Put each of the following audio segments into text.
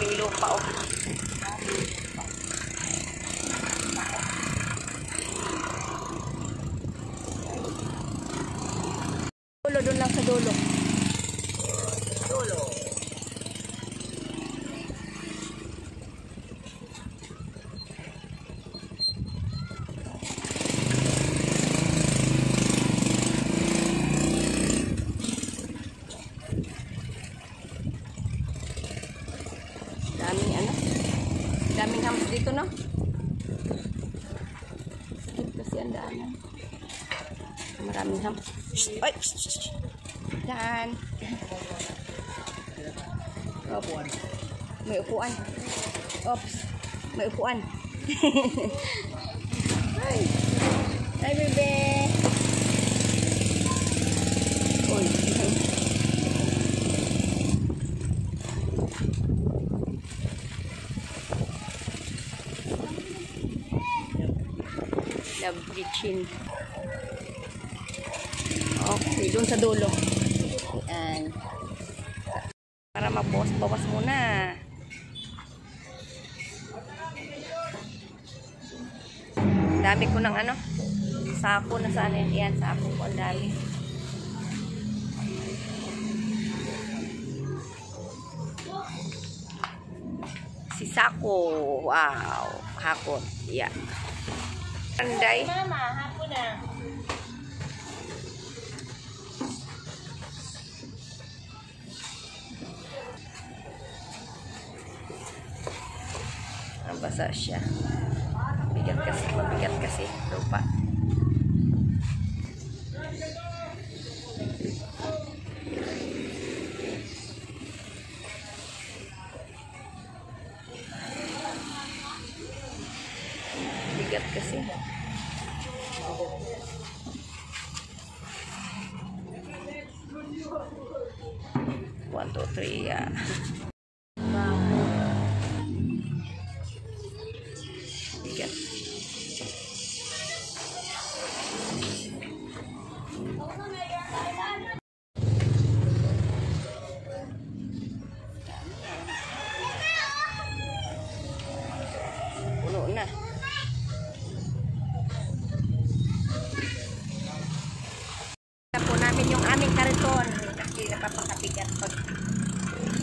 daming lupa, oh. Dulo, doon lang sa dulo. Dulo. Daming ano? Daming hams dito, no? Sakit kasi ang daanan. Maraming hams. Ay! Daan. Ops. May upuan. Ops. May upuan. Ay. Hi, bebe. Uy. Lovely chin. Okay, doon sa dulo. Yan. Para mabawas muna. Dami ko ng ano, sako na sana yan. Yan, sako ko ang dami. Si sako. Wow. Hakon. Yan. Anday. Mama, hapon na. Basa siya. Mabigat kasi lupa. Bigat kasi. 1, 2, 3, ya. Bigat. Puno na. Po namin yung aming kariton kasi napapakabigat pag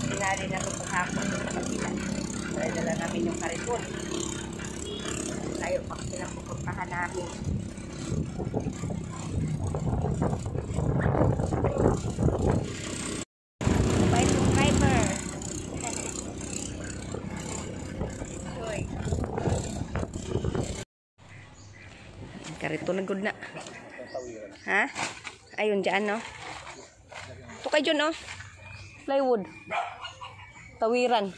sinali na ito paghapon sa kabila. Kaya dala namin yung kariton. Tayo pa silang pupuntahan namin. Bye subscriber. Kariton na good na. Ha? Ayun dyan, no? Ito kayo dyan, no? Plywood. Tawiran.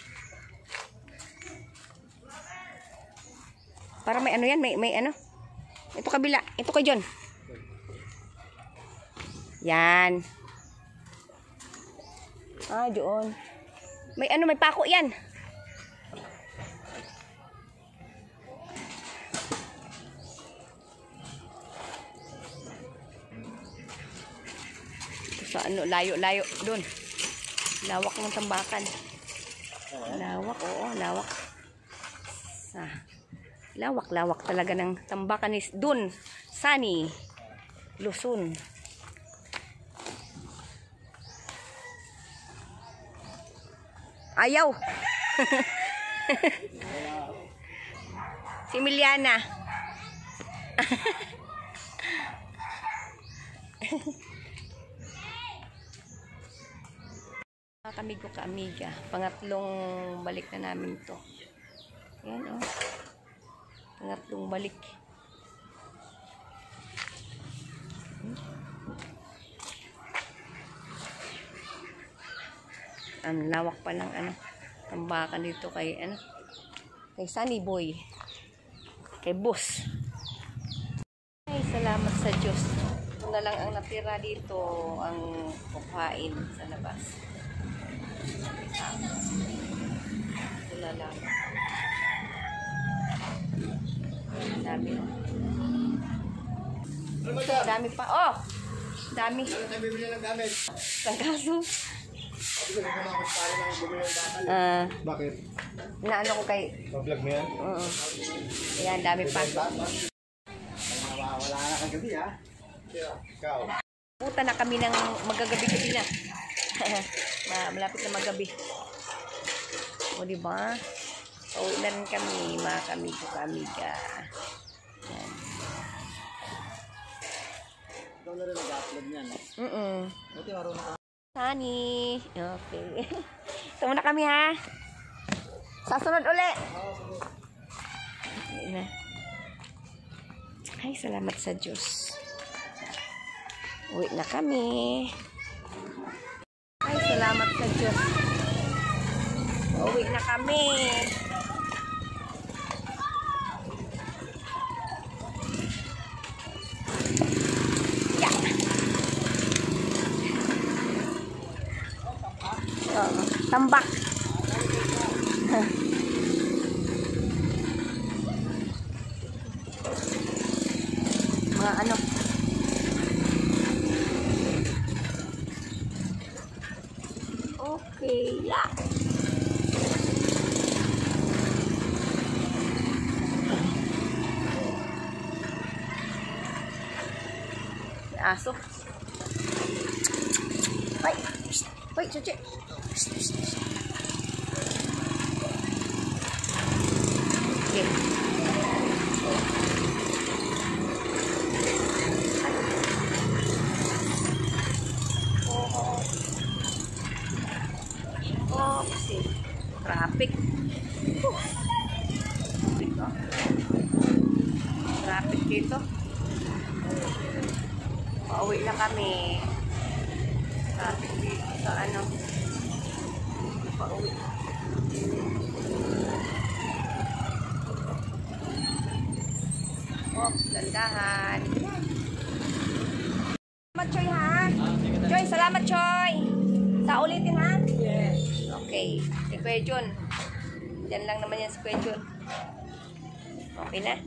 Para may ano yan, may ano. Ito kabila. Ito kayo dyan. Yan. Ah, doon. May ano, may pako yan. Sa ano, layo-layo doon. Lawak ng tambakan. Lawak, oo, lawak. Lawak talaga ng tambakan is doon. Sunny. Luzon. Ayaw. Si Miliana. Kami ko ka-amiga. Pangatlong balik na namin to. Yan, oh. Pangatlong balik. Ang lawak pa ng ano, tambakan dito kay ano, kay Sunny Boy. Kay Boss. Ay, salamat sa Diyos. Ito na lang ang natira dito, ang kukain sa labas. Ito na lang. Dami. Dami pa. Oh! Dami. Ang kaso. Bakit? Naano ko kay... Pa-vlog mo yan? Oo. Ayan, dami pa. Wala na kagabi ha? Ikaw? Puta na kami ng magagabi-gabi na. Malapit na magabi. O, diba? Uwi na rin kami, mga kamigo-kamiga. Ayan. Ikaw na rin nag-upload niyan. Buti marunong ka. Sunny. Okay. Ito muna kami ha. Sasunod uli. Ayan na. Ay, salamat sa Diyos. Uwi na kami. Ay, salamat sa Diyos. Uwi na kami. Yeah. Tambak. Mga ano. Okay, yeah. Aso. Hoy. Hoy, cuci. Okay. Oh, kasi traffic. Dito. Traffic dito. Pauwi na kami. Traffic dito sa ano. Pauwi. Oh, dandahan. Salamat, Choy, ha? Choy, salamat, Choy. Sa ulitin, ha? Yes. Okay. Si Kuya Jun. Diyan lang naman yan si Kuya Jun. Okay na?